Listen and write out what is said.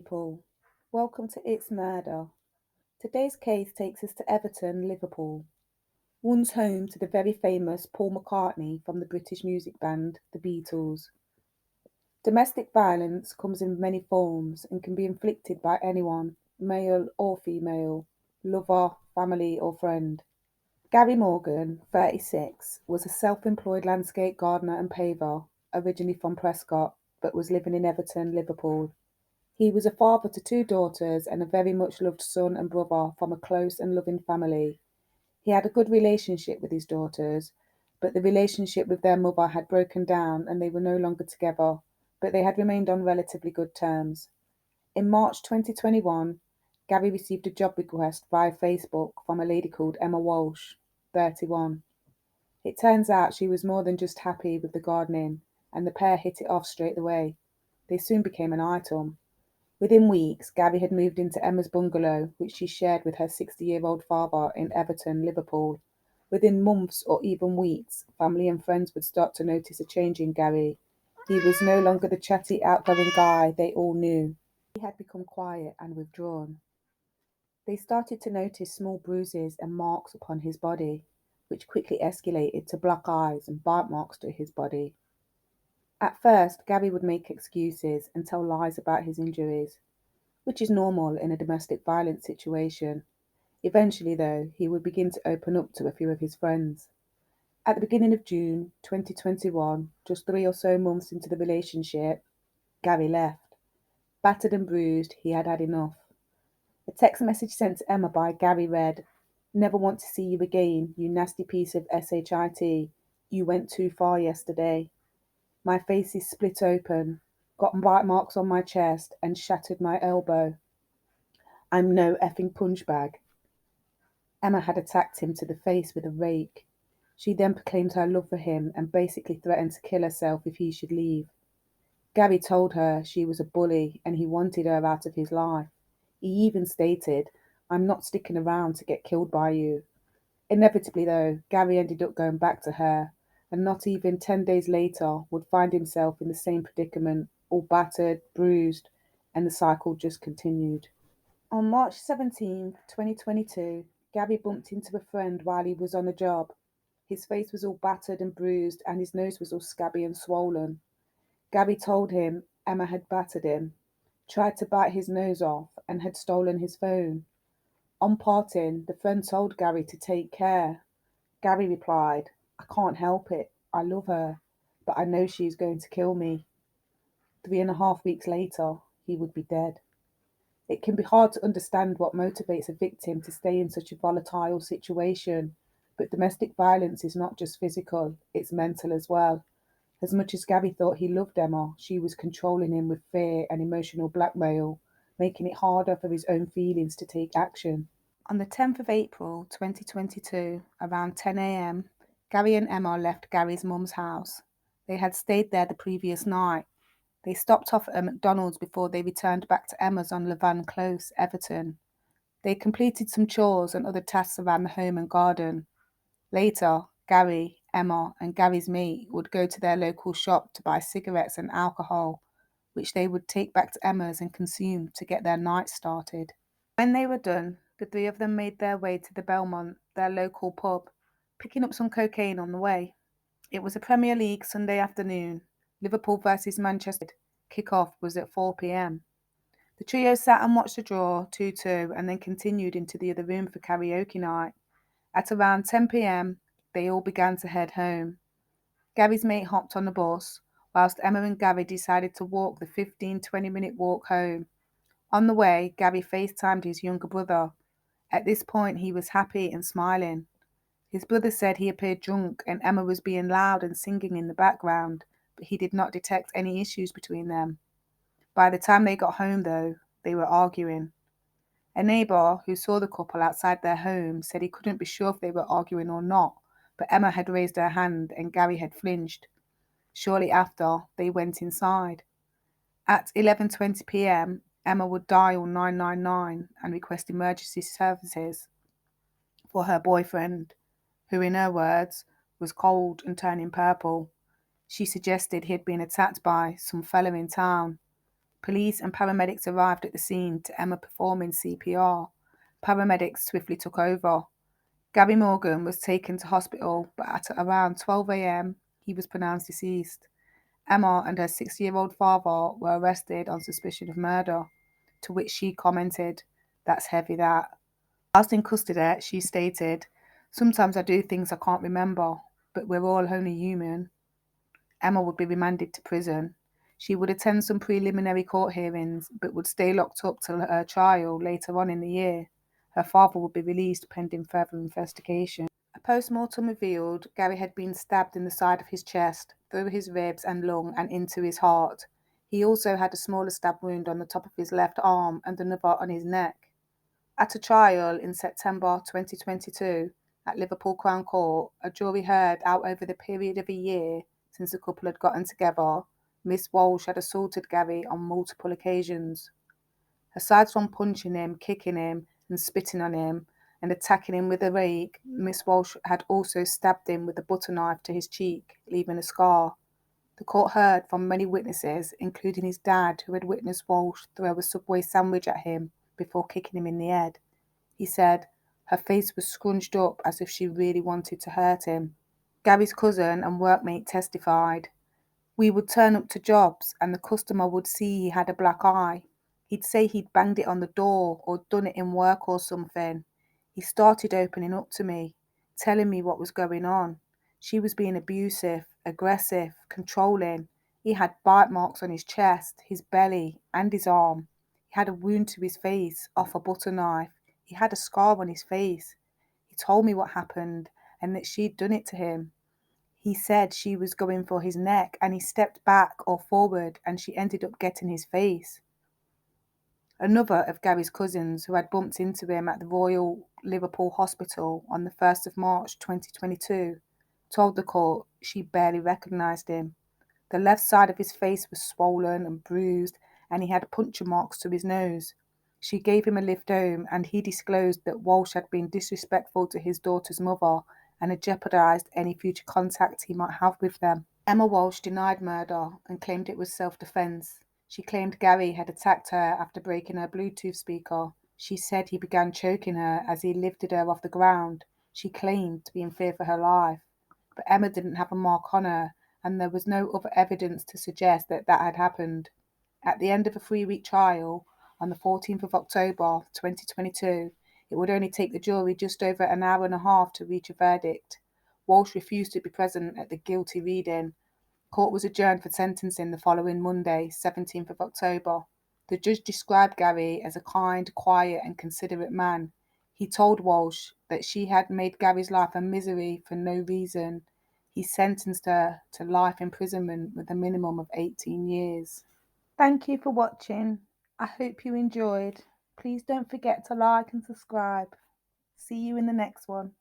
people. Welcome to It's Murder. Today's case takes us to Everton, Liverpool, once home to the very famous Paul McCartney from the British music band The Beatles. Domestic violence comes in many forms and can be inflicted by anyone, male or female, lover, family, or friend. Gary Morgan, 36, was a self-employed landscape gardener and paver, originally from Prescott, but was living in Everton, Liverpool. He was a father to two daughters and a very much loved son and brother from a close and loving family. He had a good relationship with his daughters, but the relationship with their mother had broken down and they were no longer together, but they had remained on relatively good terms. In March 2021, Gary received a job request via Facebook from a lady called Emma Walsh, 31. It turns out she was more than just happy with the gardening, and the pair hit it off straight away. They soon became an item. Within weeks, Gabby had moved into Emma's bungalow, which she shared with her 60-year-old father in Everton, Liverpool. Within months or even weeks, family and friends would start to notice a change in Gary. He was no longer the chatty, outgoing guy they all knew. He had become quiet and withdrawn. They started to notice small bruises and marks upon his body, which quickly escalated to black eyes and bite marks to his body. At first, Gabby would make excuses and tell lies about his injuries, which is normal in a domestic violence situation. Eventually, though, he would begin to open up to a few of his friends. At the beginning of June 2021, just 3 or so months into the relationship, Gary left. Battered and bruised, he had had enough. A text message sent to Emma by Gary read, "Never want to see you again, you nasty piece of shit. You went too far yesterday. My face is split open, got bite marks on my chest, and shattered my elbow. I'm no effing punch bag." Emma had attacked him to the face with a rake. She then proclaimed her love for him and basically threatened to kill herself if he should leave. Gary told her she was a bully and he wanted her out of his life. He even stated, "I'm not sticking around to get killed by you." Inevitably, though, Gary ended up going back to her, and not even 10 days later would find himself in the same predicament, all battered, bruised, and the cycle just continued. On March 17th, 2022, Gary bumped into a friend while he was on a job. His face was all battered and bruised, and his nose was all scabby and swollen. Gary told him Emma had battered him, tried to bite his nose off, and had stolen his phone. On parting, the friend told Gary to take care. Gary replied, "I can't help it. I love her, but I know she is going to kill me." 3.5 weeks later, he would be dead. It can be hard to understand what motivates a victim to stay in such a volatile situation, but domestic violence is not just physical, it's mental as well. As much as Gary thought he loved Emma, she was controlling him with fear and emotional blackmail, making it harder for his own feelings to take action. On the 10th of April 2022, around 10 a.m., Gary and Emma left Gary's mum's house. They had stayed there the previous night. They stopped off at a McDonald's before they returned back to Emma's on Levan Close, Everton. They completed some chores and other tasks around the home and garden. Later, Gary, Emma, and Gary's mate would go to their local shop to buy cigarettes and alcohol, which they would take back to Emma's and consume to get their night started. When they were done, the three of them made their way to the Belmont, their local pub, picking up some cocaine on the way. It was a Premier League Sunday afternoon. Liverpool versus Manchester. Kick-off was at 4 p.m. The trio sat and watched the draw 2-2 and then continued into the other room for karaoke night. At around 10 p.m, they all began to head home. Gary's mate hopped on the bus, whilst Emma and Gary decided to walk the 15-20 minute walk home. On the way, Gary FaceTimed his younger brother. At this point, he was happy and smiling. His brother said he appeared drunk and Emma was being loud and singing in the background, but he did not detect any issues between them. By the time they got home, though, they were arguing. A neighbour who saw the couple outside their home said he couldn't be sure if they were arguing or not, but Emma had raised her hand and Gary had flinched. Shortly after, they went inside. At 11:20 p.m, Emma would dial 999 and request emergency services for her boyfriend, who, in her words, was cold and turning purple. She suggested he had been attacked by some fella in town. Police and paramedics arrived at the scene to Emma performing CPR. Paramedics swiftly took over. Gary Morgan was taken to hospital, but at around 12 a.m., he was pronounced deceased. Emma and her 60-year-old father were arrested on suspicion of murder, to which she commented, "That's heavy, that." Whilst in custody, she stated, "Sometimes I do things I can't remember, but we're all only human." Emma would be remanded to prison. She would attend some preliminary court hearings, but would stay locked up till her trial later on in the year. Her father would be released pending further investigation. A post-mortem revealed Gary had been stabbed in the side of his chest, through his ribs and lung and into his heart. He also had a smaller stab wound on the top of his left arm and another on his neck. At a trial in September 2022 at Liverpool Crown Court, a jury heard out over the period of a year since the couple had gotten together, Miss Walsh had assaulted Gary on multiple occasions. Aside from punching him, kicking him, and spitting on him, and attacking him with a rake, Miss Walsh had also stabbed him with a butter knife to his cheek, leaving a scar. The court heard from many witnesses, including his dad, who had witnessed Walsh throw a Subway sandwich at him before kicking him in the head. He said, "Her face was scrunched up as if she really wanted to hurt him." Gary's cousin and workmate testified, "We would turn up to jobs and the customer would see he had a black eye. He'd say he'd banged it on the door or done it in work or something. He started opening up to me, telling me what was going on. She was being abusive, aggressive, controlling. He had bite marks on his chest, his belly, and his arm. He had a wound to his face off a butter knife. He had a scar on his face. He told me what happened and that she'd done it to him. He said she was going for his neck and he stepped back or forward and she ended up getting his face." Another of Gary's cousins, who had bumped into him at the Royal Liverpool Hospital on the 1st of March 2022, told the court she barely recognised him. The left side of his face was swollen and bruised and he had puncture marks to his nose. She gave him a lift home and he disclosed that Walsh had been disrespectful to his daughter's mother and had jeopardised any future contact he might have with them. Emma Walsh denied murder and claimed it was self-defence. She claimed Gary had attacked her after breaking her Bluetooth speaker. She said he began choking her as he lifted her off the ground. She claimed to be in fear for her life. But Emma didn't have a mark on her, and there was no other evidence to suggest that that had happened. At the end of a 3-week trial, on the 14th of October 2022, it would only take the jury just over an hour and a half to reach a verdict. Walsh refused to be present at the guilty reading. Court was adjourned for sentencing the following Monday, 17th of October. The judge described Gary as a kind, quiet and considerate man. He told Walsh that she had made Gary's life a misery for no reason. He sentenced her to life imprisonment with a minimum of 18 years. Thank you for watching. I hope you enjoyed. Please don't forget to like and subscribe. See you in the next one.